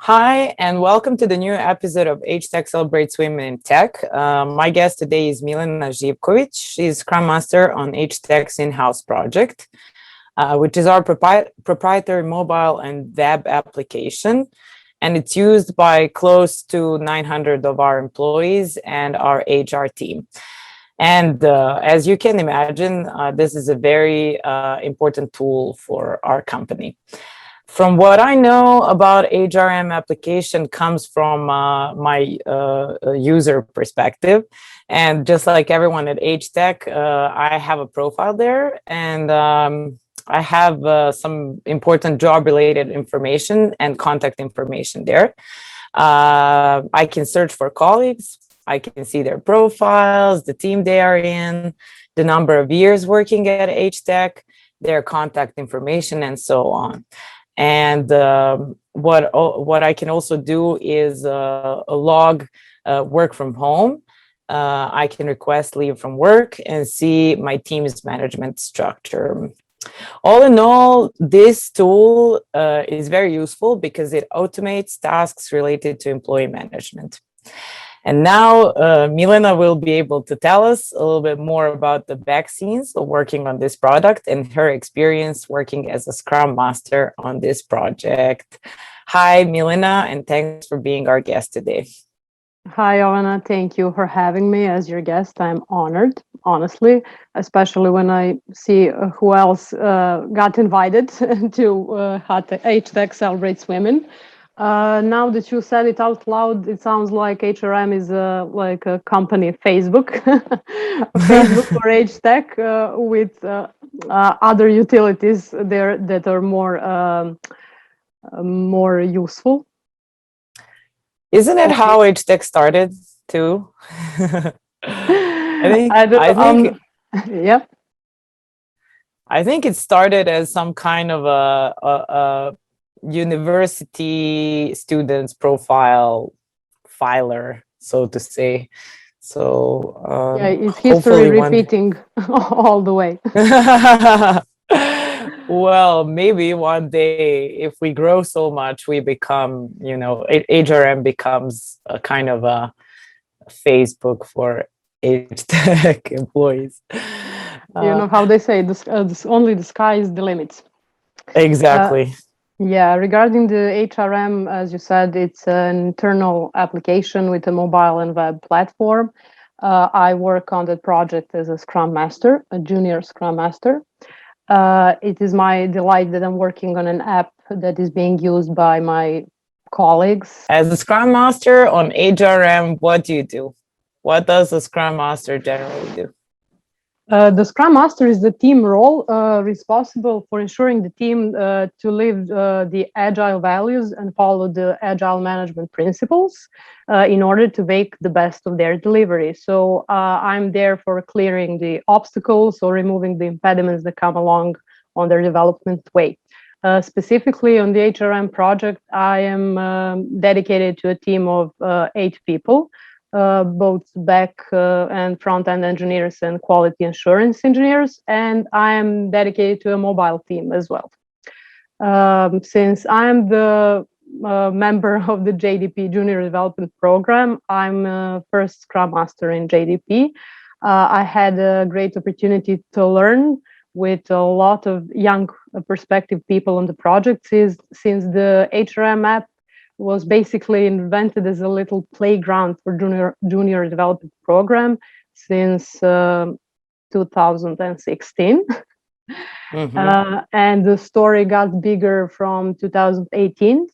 Hi, and welcome to the new episode of HTEC Celebrates Women in Tech. My guest today is Milena Zivkovic. She's Scrum Master on HTEC's in-house project, which is our proprietary mobile and web application. And it's used by close to 900 of our employees and our HR team. And as you can imagine, this is a very important tool for our company. From what I know about HRM application comes from my user perspective. And just like everyone at HTEC, I have a profile there, and I have some important job-related information and contact information there. I can search for colleagues. I can see their profiles, the team they are in, the number of years working at HTEC, their contact information, and so on. And what I can also do is log work from home. I can request leave from work and see my team's management structure. All in all, this tool is very useful because it automates tasks related to employee management. And now Milena will be able to tell us a little bit more about the back scenes of working on this product and her experience working as a Scrum Master on this project. Hi, Milena, and thanks for being our guest today. Hi, Joanna. Thank you for having me as your guest. I'm honored, honestly, especially when I see who else got invited to HTEC Celebrates Women. Now that you said it out loud, it sounds like HRM is like a company Facebook, Facebook for HTEC with other utilities there that are more useful. Isn't it how HTEC started too? Yeah. I think it started as some kind of a university students profile filer, so to say. So yeah, it's history repeating all the way. Well, maybe one day if we grow so much, we become, HRM becomes a kind of a Facebook for HTEC employees. You know how they say, only the sky is the limit. Exactly. Yeah, regarding the HRM, as you said, it's an internal application with a mobile and web platform. I work on that project as a Scrum Master, a junior Scrum Master. It is my delight that I'm working on an app that is being used by my colleagues. As a Scrum Master on HRM, what do you do? What does a Scrum Master generally do? The Scrum Master is the team role responsible for ensuring the team to live the agile values and follow the agile management principles in order to make the best of their delivery. So I'm there for clearing the obstacles or removing the impediments that come along on their development way. Specifically on the HRM project, I am dedicated to a team of 8 people. Both back and front-end engineers and quality assurance engineers, and I am dedicated to a mobile team as well. Since I'm the member of the JDP Junior Development Program, I'm first Scrum Master in JDP. I had a great opportunity to learn with a lot of young perspective people on the project since the HRM app was basically invented as a little playground for junior development program since 2016. Mm-hmm. And the story got bigger from 2018.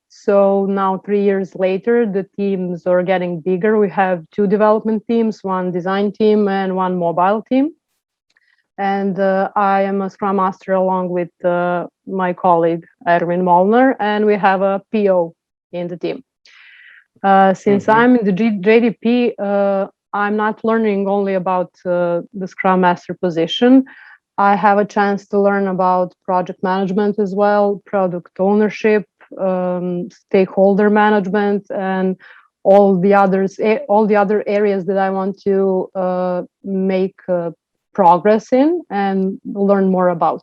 So now 3 years later, the teams are getting bigger. We have 2 development teams, 1 design team and 1 mobile team. And I am a Scrum Master along with my colleague, Erwin Molnar, and we have a PO in the team. Since I'm in the JDP, I'm not learning only about the Scrum Master position. I have a chance to learn about project management as well, product ownership, stakeholder management, and all the other areas that I want to make progress in and learn more about.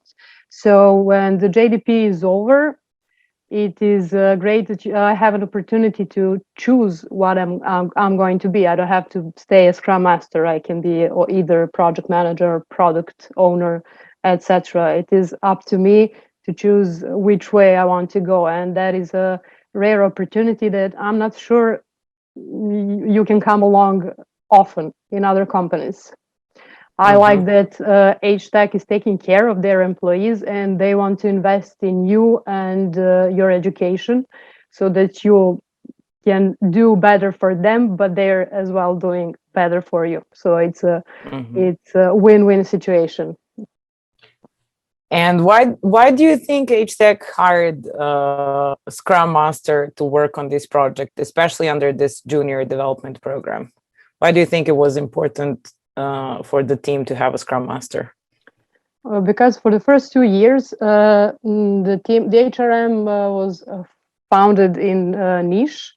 So when the JDP is over, it is great that I have an opportunity to choose what I'm going to be. I don't have to stay a Scrum Master. I can be or either project manager, product owner, etc. It is up to me to choose which way I want to go, and that is a rare opportunity that I'm not sure you can come along often in other companies. I like that HTEC is taking care of their employees and they want to invest in you and your education so that you can do better for them, but they're as well doing better for you. So it's a win-win situation. And why do you think HTEC hired a Scrum Master to work on this project, especially under this junior development program? Why do you think it was important for the team to have a Scrum Master? Because for the first 2 years, the HRM was founded in niche,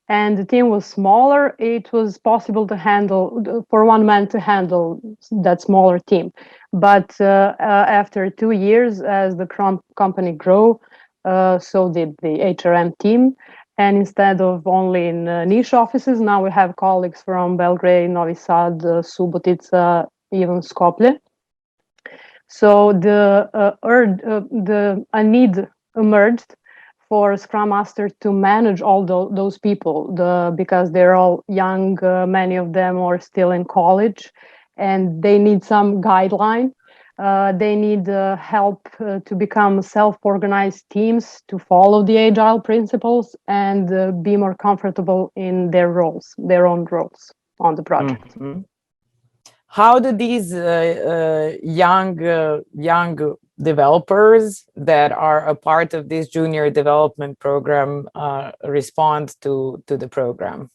and the team was smaller. It was possible to handle, for one man to handle that smaller team. But after 2 years, as the company grew, so did the HRM team. And instead of only in niche offices, now we have colleagues from Belgrade, Novi Sad, Subotica, even Skopje. So a need emerged for Scrum Master to manage all those people, because they're all young. Many of them are still in college, and they need some guideline. They need help to become self-organized teams, to follow the agile principles, and be more comfortable in their own roles on the project. How do these young developers that are a part of this junior development program respond to the program?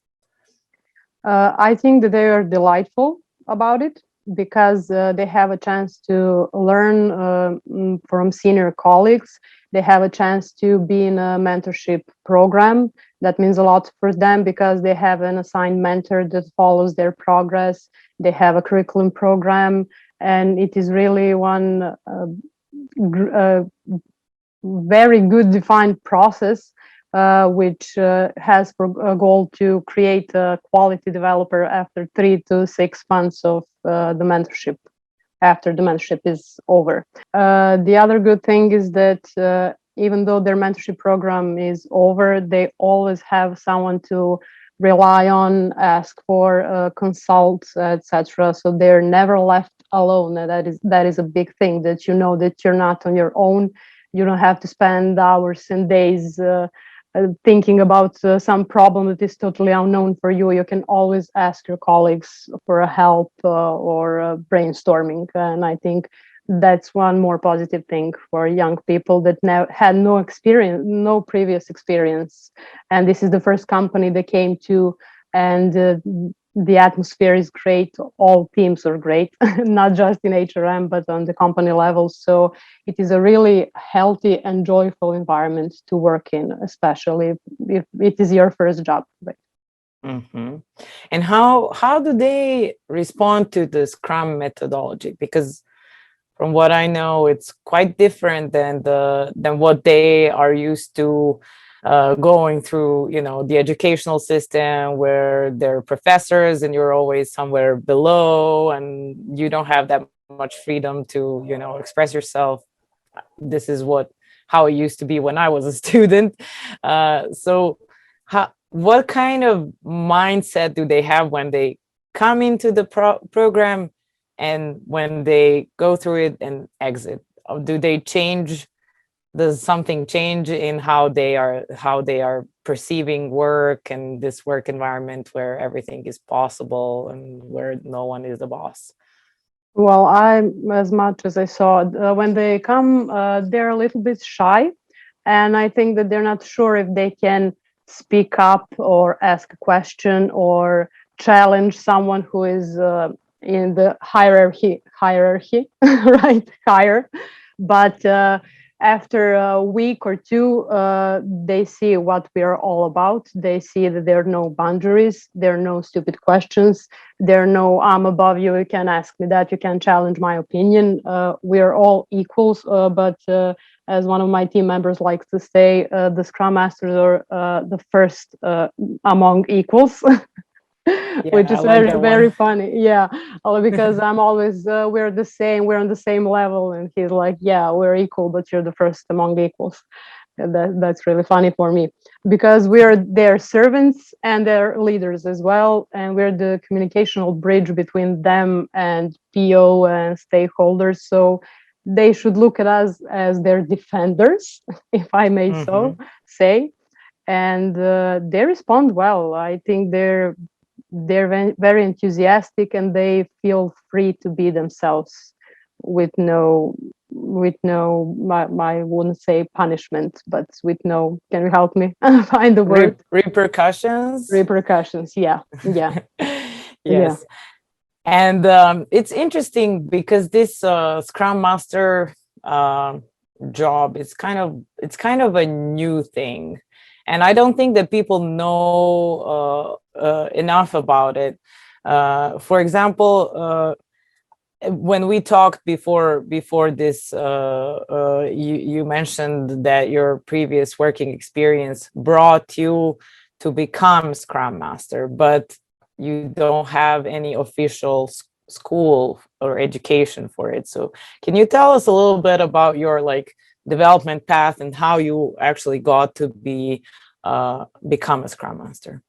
I think that they are delightful about it, because they have a chance to learn from senior colleagues. They have a chance to be in a mentorship program. That means a lot for them, because they have an assigned mentor that follows their progress. They have a curriculum program, and it is really one very good defined process, which has a goal to create a quality developer after 3 to 6 months of the mentorship, after the mentorship is over. The other good thing is that even though their mentorship program is over, they always have someone to rely on, ask for, consult, etc. So they're never left alone. That is a big thing, that you know that you're not on your own. You don't have to spend hours and days thinking about some problem that is totally unknown for you. You can always ask your colleagues for a help or brainstorming. And I think that's one more positive thing for young people that had no experience, no previous experience. And this is the first company they came to, and the atmosphere is great. All teams are great, not just in HRM, but on the company level. So it is a really healthy and joyful environment to work in, especially if it is your first job. And how do they respond to the Scrum methodology? Because from what I know, it's quite different than what they are used to going through, the educational system, where they're professors and you're always somewhere below and you don't have that much freedom to, express yourself. This is how it used to be when I was a student. So what kind of mindset do they have when they come into the program and when they go through it and exit? Do they change? Does something change in how they are perceiving work and this work environment where everything is possible and where no one is the boss? Well, as much as I saw, when they come, they're a little bit shy, and I think that they're not sure if they can speak up or ask a question or challenge someone who is in the hierarchy, right? Higher. But after a week or two, they see what we are all about. They see that there are no boundaries, there are no stupid questions, there are no "I'm above you, you can ask me that, you can challenge my opinion." We are all equals, but as one of my team members likes to say, the Scrum Masters are the first among equals. Which I is like very, that very one. funny. Yeah, because I'm always, we're the same, we're on the same level. And he's like, yeah, we're equal, but you're the first among the equals. And that's really funny for me because we're their servants and their leaders as well. And we're the communicational bridge between them and PO and stakeholders. So they should look at us as their defenders, if I may so say. And they respond well. I think they're very enthusiastic and they feel free to be themselves with no I wouldn't say punishment, but with no, can you help me find the word? Repercussions. Repercussions. Yeah. Yeah. Yes. And it's interesting because this Scrum Master job is kind of a new thing, and I don't think that people know enough about it. For example, when we talked before this, you mentioned that your previous working experience brought you to become Scrum Master, but you don't have any official school or education for it. So can you tell us a little bit about your development path and how you actually got to become a Scrum Master?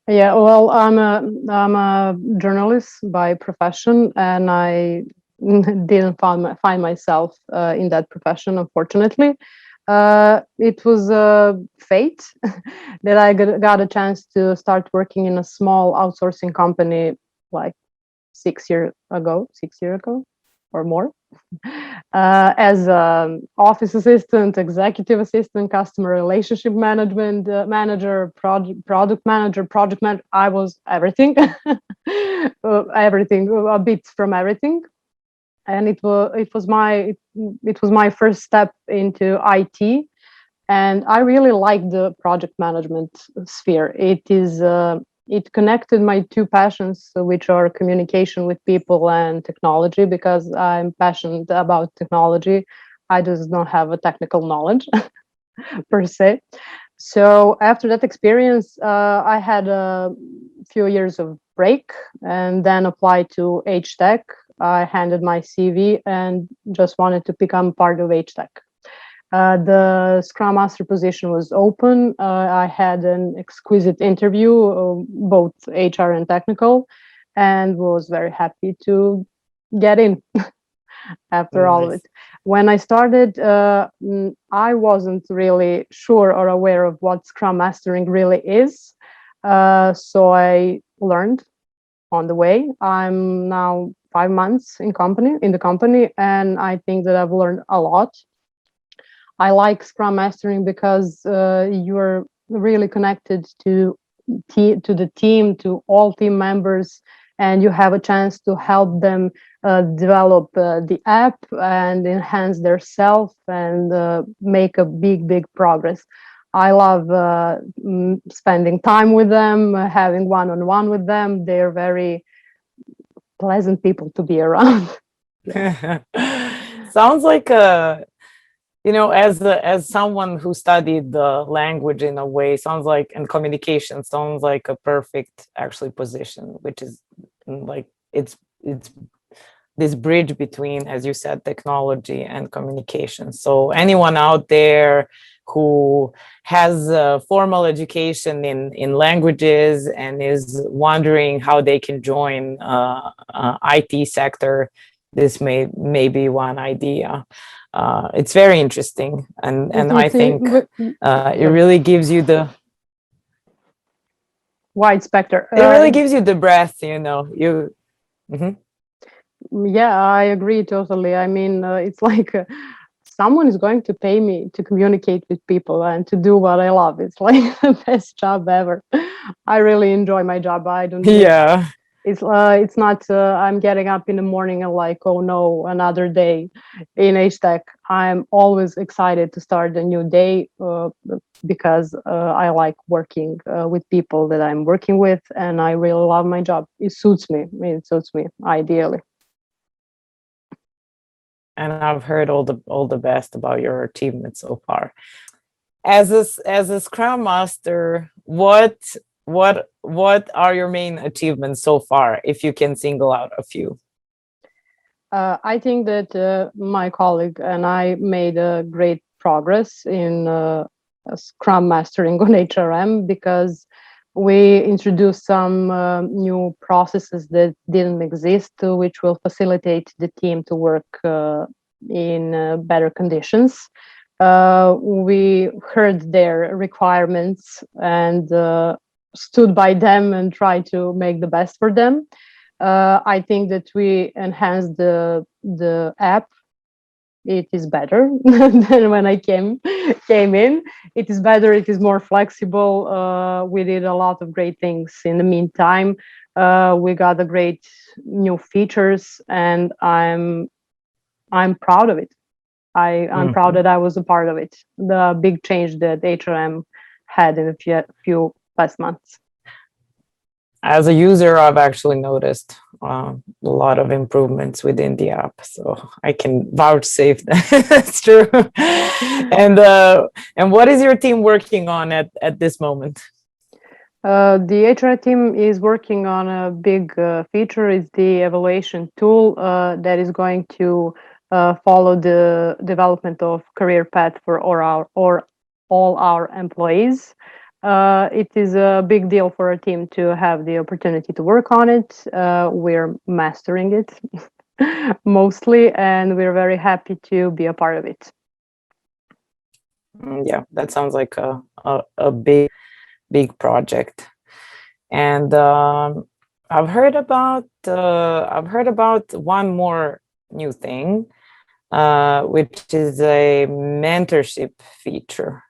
Yeah, well, I'm a journalist by profession, and I didn't find myself in that profession, unfortunately. It was fate that I got a chance to start working in a small outsourcing company like 6 years ago or more, as office assistant, executive assistant, customer relationship management manager, product manager, project manager. I was everything, everything, a bit from everything. And it was my first step into IT, and I really like the project management sphere. It connected my two passions, which are communication with people and technology, because I'm passionate about technology. I just don't have a technical knowledge per se. So after that experience, I had a few years of break and then applied to HTEC. I handed my CV and just wanted to become part of HTEC. The Scrum Master position was open. I had an exquisite interview, both HR and technical, and was very happy to get in after all of it. When I started, I wasn't really sure or aware of what Scrum Mastering really is. So I learned on the way. I'm now 5 months in the company, and I think that I've learned a lot. I like Scrum Mastering because you're really connected to the team, to all team members, and you have a chance to help them develop the app and enhance their self and make a big progress. I love spending time with them, having one-on-one with them. They're very pleasant people to be around. Sounds like as someone who studied the language in a way, sounds like, and communication sounds like a perfect actually position, which is like it's this bridge between, as you said, technology and communication. So anyone out there who has a formal education in languages and is wondering how they can join IT sector, this may be one idea. It's very interesting, and I think it really gives you the wide spectrum. It really gives you the breath, you. Yeah, I agree totally. I mean, it's like someone is going to pay me to communicate with people and to do what I love. It's like the best job ever. I really enjoy my job. I don't. Yeah. It's not. I'm getting up in the morning and like, oh no, another day in HTEC. I'm always excited to start a new day because I like working with people that I'm working with, and I really love my job. It suits me. It suits me ideally. and I've heard all the best about your achievements so far. As a Scrum Master, what are your main achievements so far, if you can single out a few? I think that my colleague and I made a great progress in Scrum Mastering on HRM, because we introduced some new processes that didn't exist, which will facilitate the team to work in better conditions. We heard their requirements and stood by them and tried to make the best for them. I think that we enhanced the app. It is better than when I came in. It is better. It is more flexible. We did a lot of great things in the meantime. We got the great new features, and I'm proud of it. I'm proud that I was a part of it. The big change that HRM had in a few past months. As a user, I've actually noticed a lot of improvements within the app, so I can vouchsafe that that's true. And what is your team working on at this moment? The HR team is working on a big feature. It's the evaluation tool that is going to follow the development of career path for all our employees. It is a big deal for our team to have the opportunity to work on it. We're mastering it mostly, and we're very happy to be a part of it. Yeah, that sounds like a big project. And I've heard about one more new thing, which is a mentorship feature.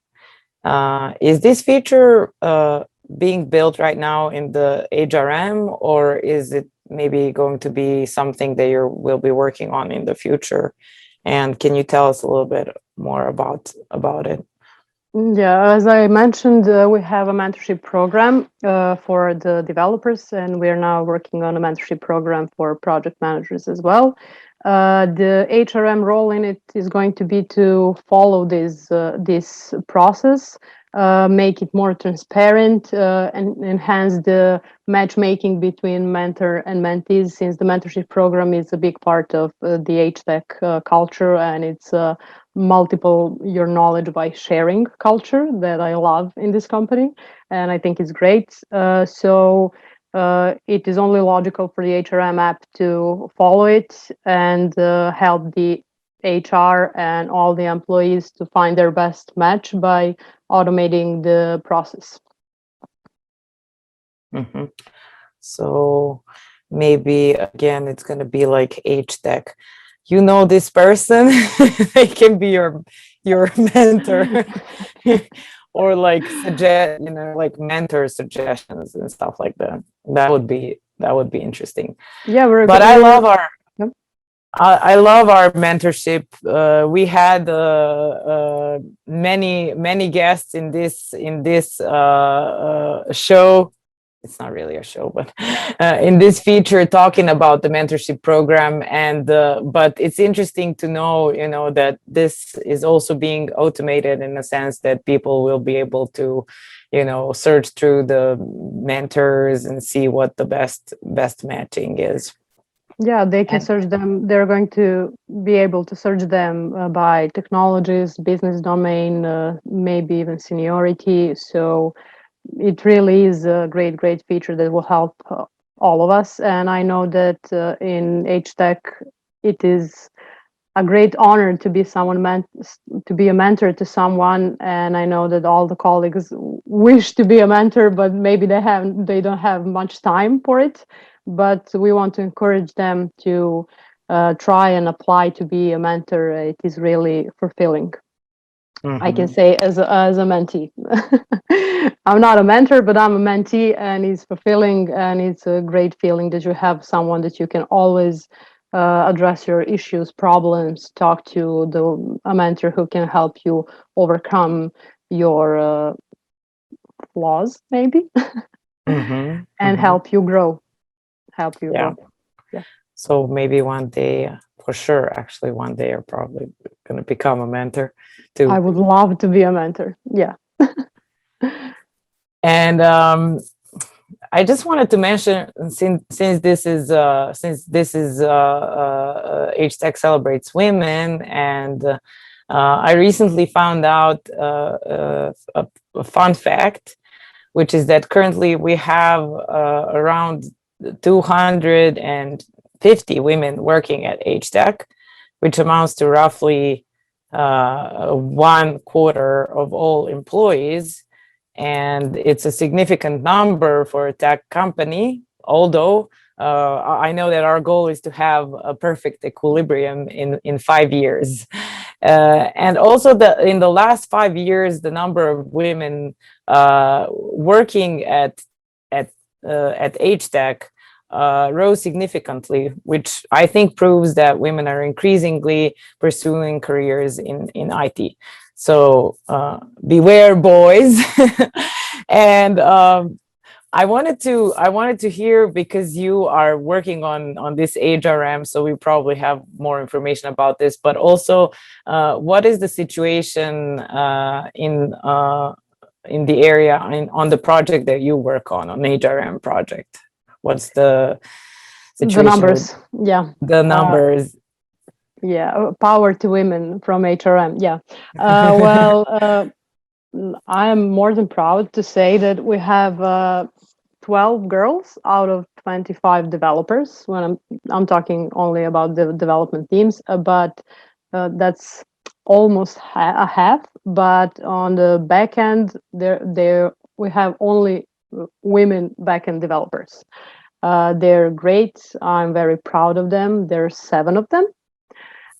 Is this feature being built right now in the HRM, or is it maybe going to be something that you will be working on in the future? And can you tell us a little bit more about it? Yeah, as I mentioned, we have a mentorship program for the developers, and we're now working on a mentorship program for project managers as well. The HRM role in it is going to be to follow this process, make it more transparent, and enhance the matchmaking between mentor and mentees, since the mentorship program is a big part of the HTEC culture, and it's multiple your knowledge by sharing culture that I love in this company, and I think it's great. So it is only logical for the HRM app to follow it and help the HR and all the employees to find their best match by automating the process. Mm-hmm. So maybe again, it's going to be like HTEC. You know this person, they can be your mentor, or like like mentor suggestions and stuff like that. That would be interesting. Yeah, but I love our I love our mentorship. We had many guests in this show. It's not really a show, but in this feature talking about the mentorship program. And but it's interesting to know, that this is also being automated in a sense that people will be able to, search through the mentors and see what the best matching is. Yeah, they can search them. They're going to be able to search them by technologies, business domain, maybe even seniority. So it really is a great feature that will help all of us. And I know that in HTEC, it is a great honor to be to be a mentor to someone. And I know that all the colleagues wish to be a mentor, but maybe they don't have much time for it. But we want to encourage them to try and apply to be a mentor. It is really fulfilling. Mm-hmm. I can say as a mentee. I'm not a mentor, but I'm a mentee, and it's fulfilling, and it's a great feeling that you have someone that you can always address your issues, problems, talk to a mentor who can help you overcome your flaws, maybe, mm-hmm. and help you grow. Yeah. So maybe one day for sure. Actually, one day you're probably going to become a mentor too. I would love to be a mentor. Yeah. And I just wanted to mention, since this is HTEC Celebrates Women, and I recently found out a fun fact, which is that currently we have around 250 women working at HTEC, which amounts to roughly 1/4 of all employees. And it's a significant number for a tech company, although I know that our goal is to have a perfect equilibrium in 5 years. And also in the last 5 years, the number of women working at HTEC rose significantly, which I think proves that women are increasingly pursuing careers in IT. So beware, boys. And I wanted to hear, because you are working on this HRM, so we probably have more information about this, but also what is the situation in the area on the project that you work on HRM project? What's the situation? The numbers, yeah. The numbers. Yeah, power to women from HRM. Yeah. Well, I am more than proud to say that we have 12 girls out of 25 developers. When I'm talking only about the development teams, but that's almost a half. But on the back end, there we have only women backend developers. They're great. I'm very proud of them. There's 7 of them,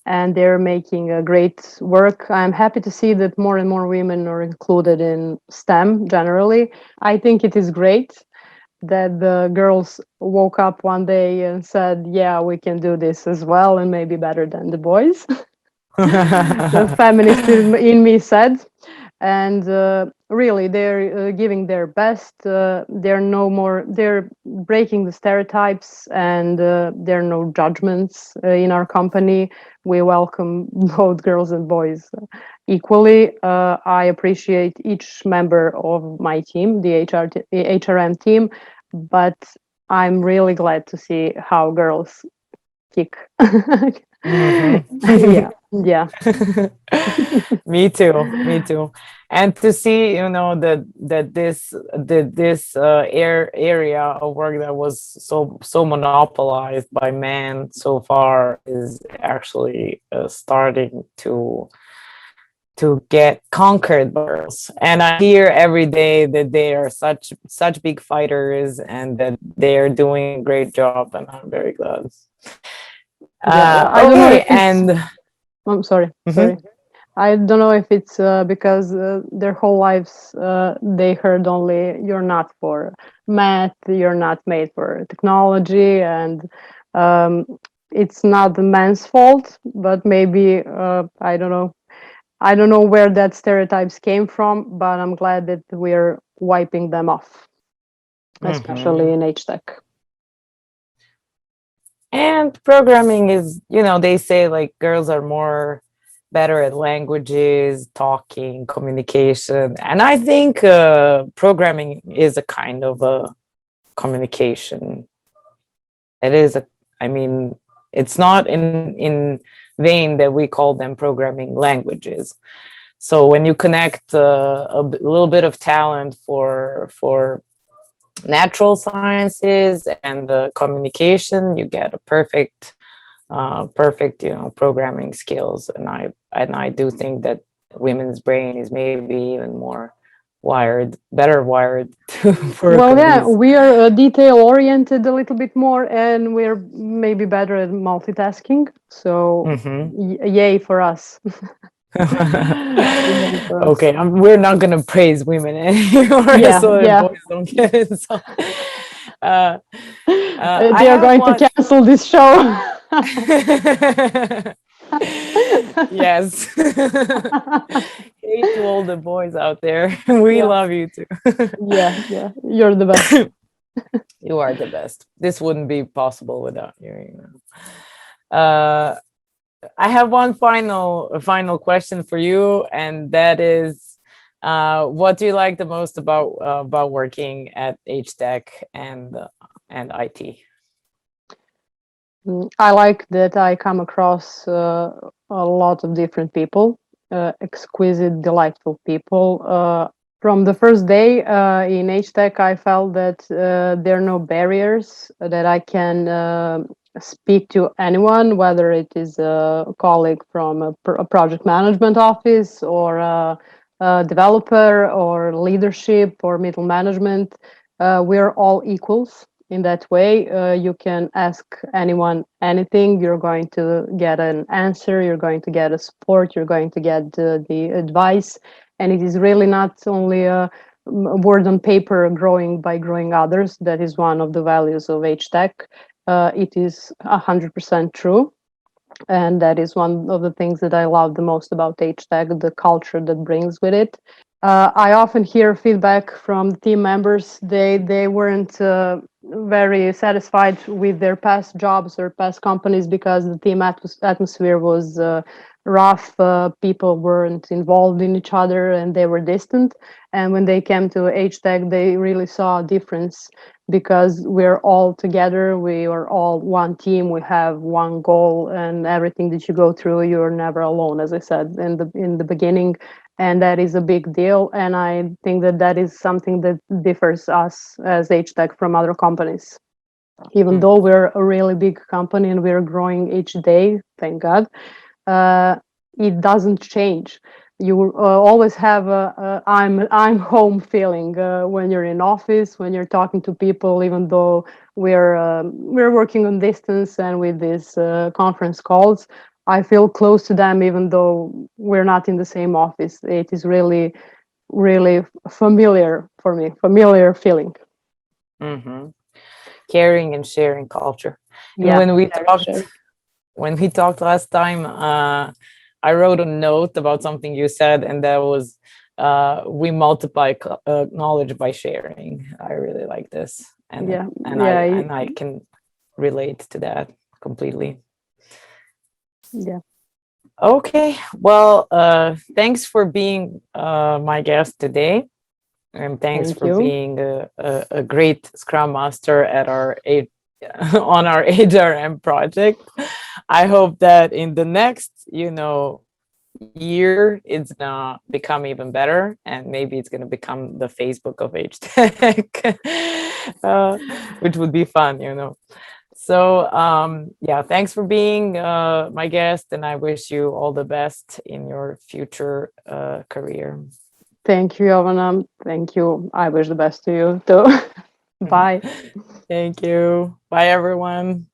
and they're making a great work. I'm happy to see that more and more women are included in STEM generally. I think it is great that the girls woke up one day and said, yeah, we can do this as well, and maybe better than the boys. The feminist in me said. And really, they're giving their best. They're breaking the stereotypes, and there are no judgments in our company. We welcome both girls and boys equally. I appreciate each member of my team, the HRM team, but I'm really glad to see how girls kick. Mm-hmm. Yeah. Me too. And to see, that this area of work that was so monopolized by men so far is actually starting to get conquered by girls. And I hear every day that they are such big fighters, and that they are doing a great job, and I'm very glad. I don't know if and I'm sorry. Mhm. Sorry. I don't know if it's because their whole lives they heard only "you're not for math, you're not made for technology," and it's not the man's fault. But maybe I don't know. I don't know where that stereotypes came from, but I'm glad that we're wiping them off, especially in HTEC. And programming is, they say like girls are more better at languages, talking, communication. And I think programming is a kind of a communication. It's not in vain that we call them programming languages. So when you connect a little bit of talent for natural sciences and the communication, you get a perfect programming skills. And I do think that women's brain is maybe even better wired for well, yeah, we are detail oriented a little bit more, and we're maybe better at multitasking, so yay for us. Okay, we're not gonna praise women anymore, so that boys don't get it. So, they are going to cancel this show. Yes. Hey to all the boys out there. We love you too. Yeah, you're the best. You are the best. This wouldn't be possible without you. I have one final question for you, and that is, what do you like the most about working at HTEC and IT? I like that I come across a lot of different people, exquisite, delightful people. From the first day in HTEC, I felt that there are no barriers, that I can speak to anyone, whether it is a colleague from a project management office or a developer or leadership or middle management. We're all equals in that way. You can ask anyone anything. You're going to get an answer. You're going to get a support. You're going to get the advice. And it is really not only a word on paper growing by growing others. That is one of the values of HTEC. It is 100% true. And that is one of the things that I love the most about HTEC, the culture that brings with it. I often hear feedback from team members. They weren't very satisfied with their past jobs or past companies because the team atmosphere was rough. People weren't involved in each other and they were distant. And when they came to HTEC, they really saw a difference because we're all together. We are all one team. We have one goal, and everything that you go through, you're never alone. As I said in the beginning, and that is a big deal. And I think that that is something that differs us as HTEC from other companies. Even though we're a really big company and we're growing each day, thank God, it doesn't change. You always have a I'm home feeling when you're in office, when you're talking to people, even though we're working on distance and with these conference calls. I feel close to them, even though we're not in the same office. It is really, really familiar for me, familiar feeling. Mm-hmm. Caring and sharing culture. And Yeah, sure. when we talked last time, I wrote a note about something you said, and that was, we multiply knowledge by sharing. I really like this, Yeah, and I can relate to that completely. yeah. Okay, well, thanks for being my guest today, and thanks Thank for you. being a great Scrum Master at our on our HRM project. I hope that in the next, year, it's gonna become even better, and maybe it's gonna become the Facebook of HTech, which would be fun. So yeah, thanks for being my guest, and I wish you all the best in your future career. Thank you, Jovana. Thank you. I wish the best to you too. Bye. Thank you. Bye, everyone.